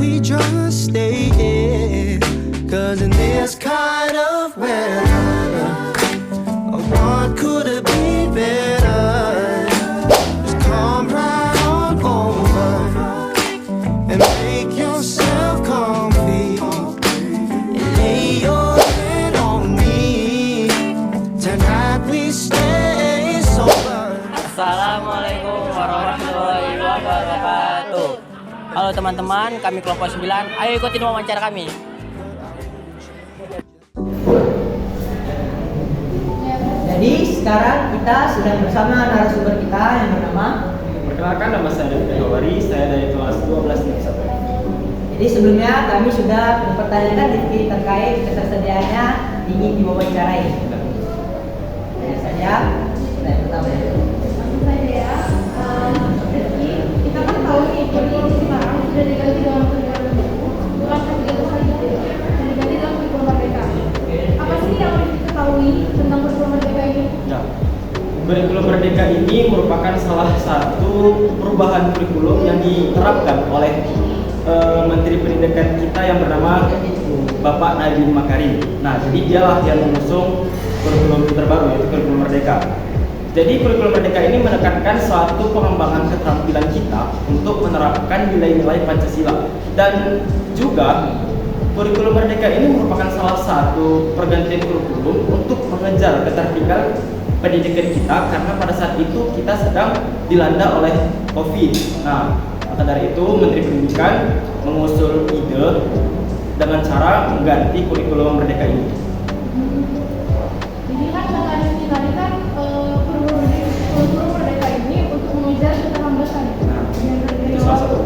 we just stay here? 'Cause in this kind of weather, what could it be better? Just come right on over and make yourself comfy and lay your head on me. Tonight we stay sober. Assalamualaikum warahmatullahi wabarakatuh. Halo teman-teman, kami kelompok 9. Ayo ikutin wawancara kami. Jadi sekarang kita sudah bersama narasumber kita yang bernama. Perkenalkan, nama saya David Hawari, saya dari kelas 12 1. Jadi sebelumnya kami sudah mempertanyakan Rifki terkait ketersediaannya ingin diwawancarai. Tanya saja, saya pertama. Langsung saja ya, Rifki, kita kan tahu nih kurikulum sekarang sudah diganti dengan kurikulum bukan kurikulum saja, sudah diganti dengan kurikulum merdeka. Apa sih yang Rifki ketahui tentang kurikulum merdeka ini? Ya, kurikulum merdeka ini merupakan salah satu perubahan kurikulum yang diterapkan oleh Menteri Pendidikan kita yang bernama Bapak Nadiem Makarim. Nah, jadi dialah yang mengusung kurikulum terbaru, yaitu kurikulum merdeka. Jadi kurikulum merdeka ini menekankan suatu pengembangan keterampilan kita untuk menerapkan nilai-nilai Pancasila. Dan juga kurikulum merdeka ini merupakan salah satu pergantian kurikulum untuk mengejar ketertinggalan pendidikan kita, karena pada saat itu kita sedang dilanda oleh COVID. Nah, maka dari itu Menteri Pendidikan mengusul ide dengan cara mengganti kurikulum merdeka ini. Jadi kan kata Rifki tadi kan kurikulum merdeka ini untuk mengejar keterlambatan. Nah, itu salah satu.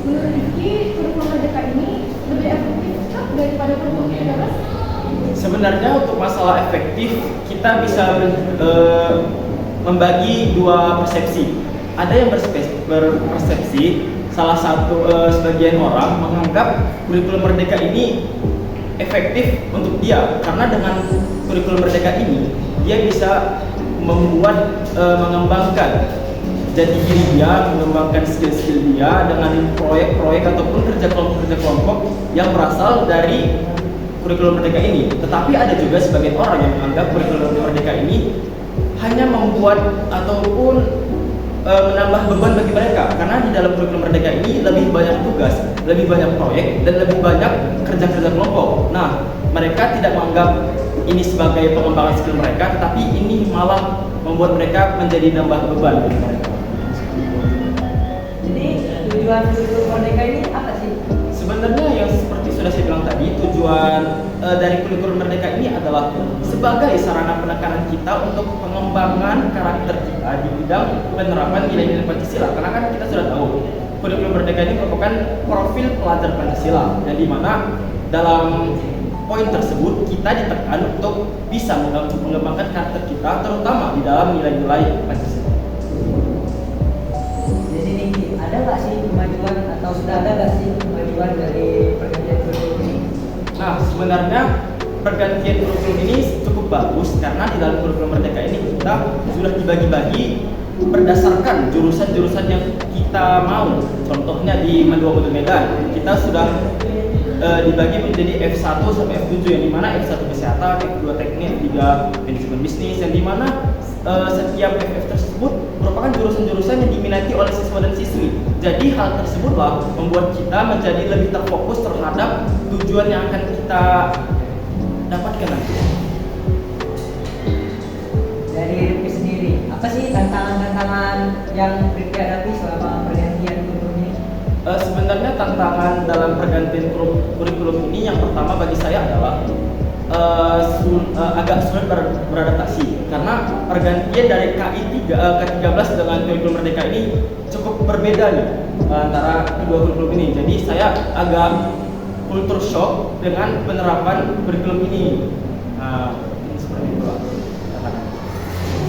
Menurut Rifki, kurikulum merdeka ini lebih efektif daripada kurikulum 13? Sebenarnya untuk masalah efektif kita bisa membagi dua persepsi. Ada yang berpersepsi salah satu sebagian orang menganggap kurikulum merdeka ini efektif untuk dia, karena dengan kurikulum merdeka ini dia bisa membuat mengembangkan jati diri dia, mengembangkan skill-skill dia dengan proyek-proyek ataupun kerja kelompok yang berasal dari kurikulum merdeka ini. Tetapi ada juga sebagian orang yang menganggap kurikulum merdeka ini hanya membuat ataupun menambah beban bagi mereka, karena di dalam kurikulum merdeka ini lebih banyak tugas, lebih banyak proyek, dan lebih banyak kerja-kerja kelompok. Nah, mereka tidak menganggap ini sebagai pengembangan skill mereka, tetapi ini malah membuat mereka menjadi nambah beban bagi mereka. Jadi tujuan kurikulum merdeka ini apa sih? Sebenarnya yang seperti sudah saya bilang tadi, tujuan dari kurikulum merdeka ini adalah sebagai sarana penekanan kita untuk pengembangan karakter kita di bidang penerapan nilai-nilai Pancasila. Karena kan kita sudah tahu kurikulum merdeka ini merupakan profil pelajar Pancasila, yang dimana dalam poin tersebut kita ditekan untuk bisa mengembangkan karakter kita, terutama di dalam nilai-nilai Pancasila. Jadi Niki, ada nggak sih kemajuan atau sudah ada nggak sih kemajuan dari pergantian kurikulum ini? Nah, sebenarnya pergantian kurikulum ini cukup bagus, karena di dalam kurikulum merdeka ini kita sudah dibagi-bagi berdasarkan jurusan-jurusan yang kita mau. Contohnya di Madua Modul Medan, kita sudah dibagi menjadi F1 sampai F7, yang dimana F1 kesehatan, F2 teknik, F3 manajemen bisnis, yang dimana setiap FF tersebut merupakan jurusan-jurusan yang diminati oleh siswa dan siswi. Jadi hal tersebutlah membuat kita menjadi lebih terfokus terhadap tujuan yang akan kita dapatkan nanti. Dari Rifki sendiri, apa sih tantangan-tantangan yang Rifki hadapi selama pergantian kurikulum ini? Sebenarnya tantangan dalam pergantian kurikulum ini yang pertama bagi saya adalah agak sulit beradaptasi, karena pergantian dari K13 dengan kurikulum merdeka ini cukup berbeda nih antara kedua kurikulum ini. Jadi saya agak culture shock dengan penerapan kurikulum ini. Seperti itu lah.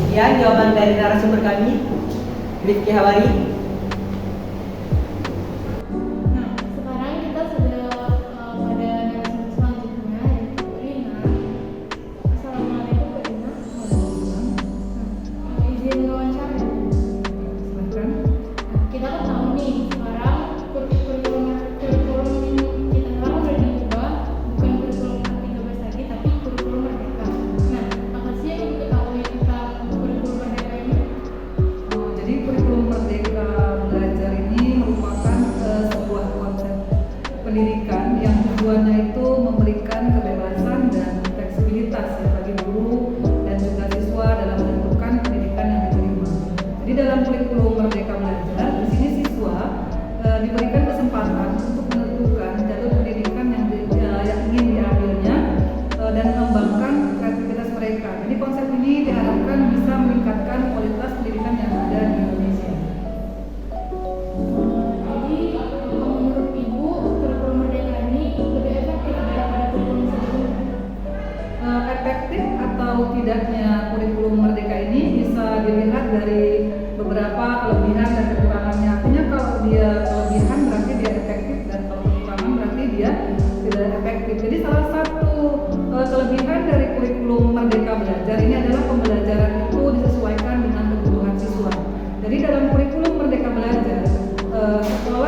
Sekian jawaban dari narasumber kami, Rifki Hawari. Nah, sekarang kita sudah pada narasumber selanjutnya, yaitu Rina. Assalamualaikum Kak Rina. Izin wawancara. Kita kan tahu nih sekarang kurikulum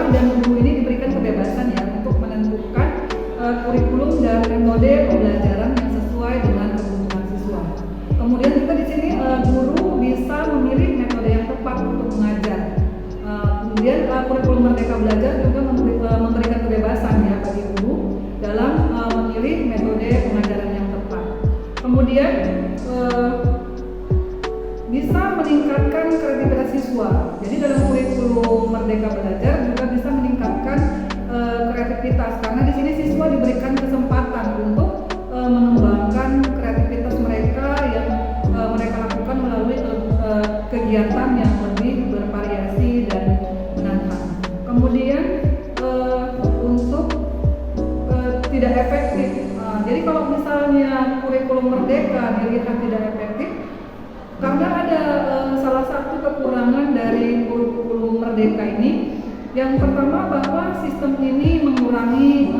siswa dan guru ini diberikan kebebasan ya untuk menentukan kurikulum dan metode pembelajaran yang sesuai dengan kebutuhan siswa. Kemudian juga di sini guru bisa memilih metode yang tepat untuk mengajar. Kemudian kurikulum Merdeka Belajar juga memberikan kebebasan ya bagi guru dalam memilih metode pengajaran yang tepat. Kemudian bisa meningkatkan kreativitas siswa. Jadi dalam kurikulum Merdeka Belajar juga bisa meningkatkan kreativitas karena di sini siswa diberikan kesempatan untuk mengembangkan kreativitas mereka yang mereka lakukan melalui kegiatan yang lebih bervariasi dan menantang. Kemudian untuk tidak efektif. Jadi kalau misalnya kurikulum Merdeka dilihat tidak efektif, karena ada salah satu kekurangan dari kurikulum Merdeka ini. Yang pertama bahwa sistem ini mengurangi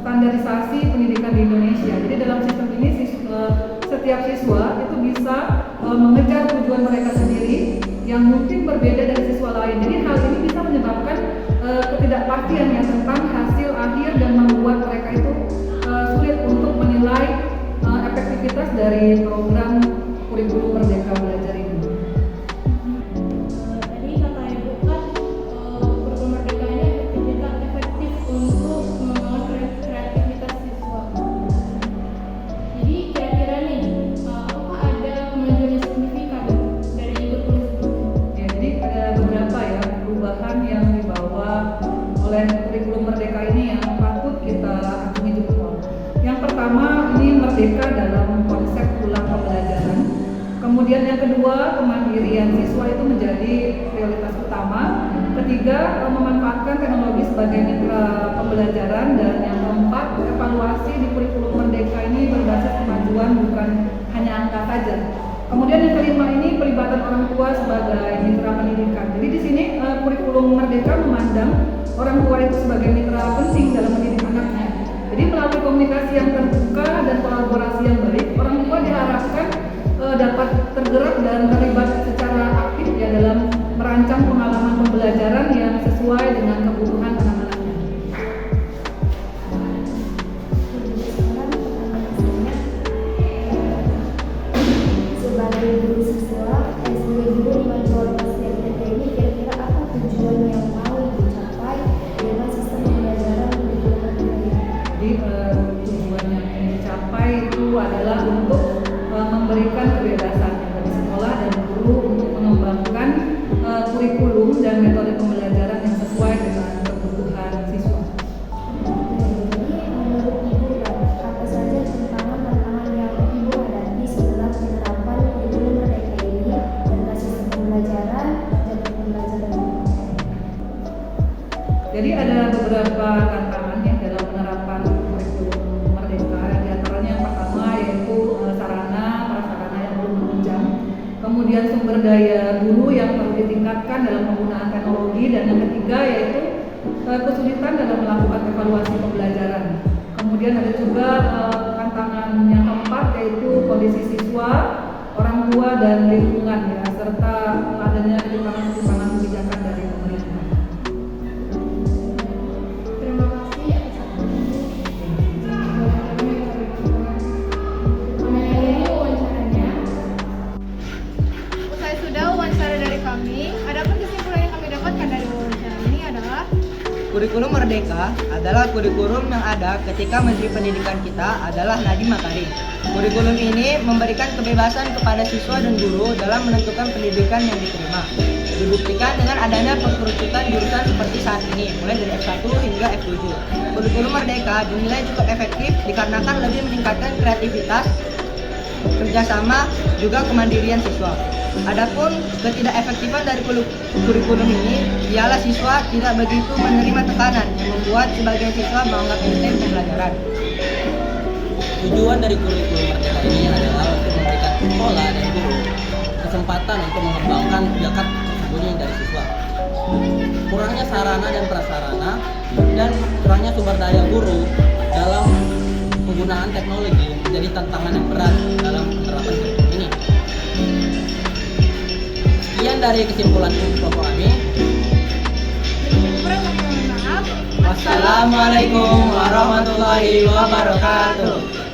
standarisasi pendidikan di Indonesia. Jadi dalam sistem ini setiap siswa itu bisa mengejar tujuan mereka sendiri yang mungkin berbeda dari siswa lain. Jadi hal ini bisa menyebabkan ketidakpastian yang tentang hasil akhir dan membuat mereka itu sulit untuk menilai efektivitas dari program kurikulum Merdeka Belajar ini. Tadi kata Ibu kan kurikulum Merdeka ini efektif untuk membangun kreativitas siswa. Jadi kira-kira nih, apakah ada kemajuan yang signifikan dari kurikulum sebelumnya? Ya, jadi ada beberapa ya perubahan yang dibawa oleh kurikulum Merdeka ini yang patut kita acungi jempol. Yang pertama ini merdeka dalam konsep ulang pembelajaran. Kemudian yang kedua, kemandirian siswa itu menjadi prioritas utama. Ketiga, memanfaatkan teknologi sebagai mitra pembelajaran. Dan yang keempat, evaluasi di kurikulum Merdeka ini berbasis kemajuan bukan hanya angka saja. Kemudian yang kelima ini pelibatan orang tua sebagai mitra pendidikan. Jadi di sini kurikulum Merdeka memandang orang tua itu sebagai mitra penting dalam mendidik anaknya. Jadi melalui komunikasi yang terbuka dan kolaborasi yang baik, orang tua diharapkan dapat tergerak dan terlibat secara aktif ya dalam merancang pengalaman pembelajaran yang sesuai dengan kebutuhan anak-anaknya. Sebagai guru siswa, sebagai guru mengevaluasi RPT ini kira-kira apa tujuan yang mau dicapai dengan sistem pembelajaran kurikulum Merdeka? Jadi tujuan yang ingin dicapai itu adalah untuk memberikan kebebasan bagi sekolah dan guru untuk mengembangkan kurikulum dan metode pembelajaran yang sesuai dengan kebutuhan siswa. Jadi menurut Ibu, apa saja tantangan-tantangan yang Ibu hadapi setelah penerapan kurikulum Merdeka ini dan sistem pembelajaran dan pembelajaran? Jadi ada beberapa tantangan yang dalam penerapan kurikulum Merdeka. Di antaranya yang pertama yaitu sarana prasarana yang belum menunjang. Kemudian sumber daya guru yang perlu ditingkatkan dalam penggunaan teknologi. Dan yang ketiga yaitu kesulitan dalam melakukan evaluasi pembelajaran. Kemudian ada juga tantangan yang keempat yaitu kondisi siswa, orang tua dan lingkungan ya, serta adanya ketimpangan kebijakan dari pemerintah. Terima kasih atas waktunya. Ini wawancaranya. Usai sudah wawancara dari kami, adapun kesimpulan yang kami dapatkan dari wawancara ini adalah Kurikulum Merdeka adalah kurikulum yang ada ketika Menteri Pendidikan kita adalah Nadiem Makarim. Kurikulum ini memberikan kebebasan kepada siswa dan guru dalam menentukan pendidikan yang diterima. Dibuktikan dengan adanya pengkerucutan jurusan seperti saat ini, mulai dari F1 hingga F7. Kurikulum Merdeka dinilai cukup efektif dikarenakan lebih meningkatkan kreativitas, kerjasama, juga kemandirian siswa. Adapun ketidakefektifan dari kurikulum ini ialah siswa tidak begitu menerima tekanan yang membuat sebagian siswa menganggap enteng pembelajaran. Tujuan dari kurikulum Merdeka ini adalah untuk memberikan sekolah dan guru kesempatan untuk mengembangkan bakat tersembunyi dari siswa. Kurangnya sarana dan prasarana dan kurangnya sumber daya guru dalam penggunaan teknologi menjadi tantangan yang berat dalam penerapan kurikulum ini. Sekian dari kesimpulan kelompok kami. kurang Assalamualaikum warahmatullahi wabarakatuh.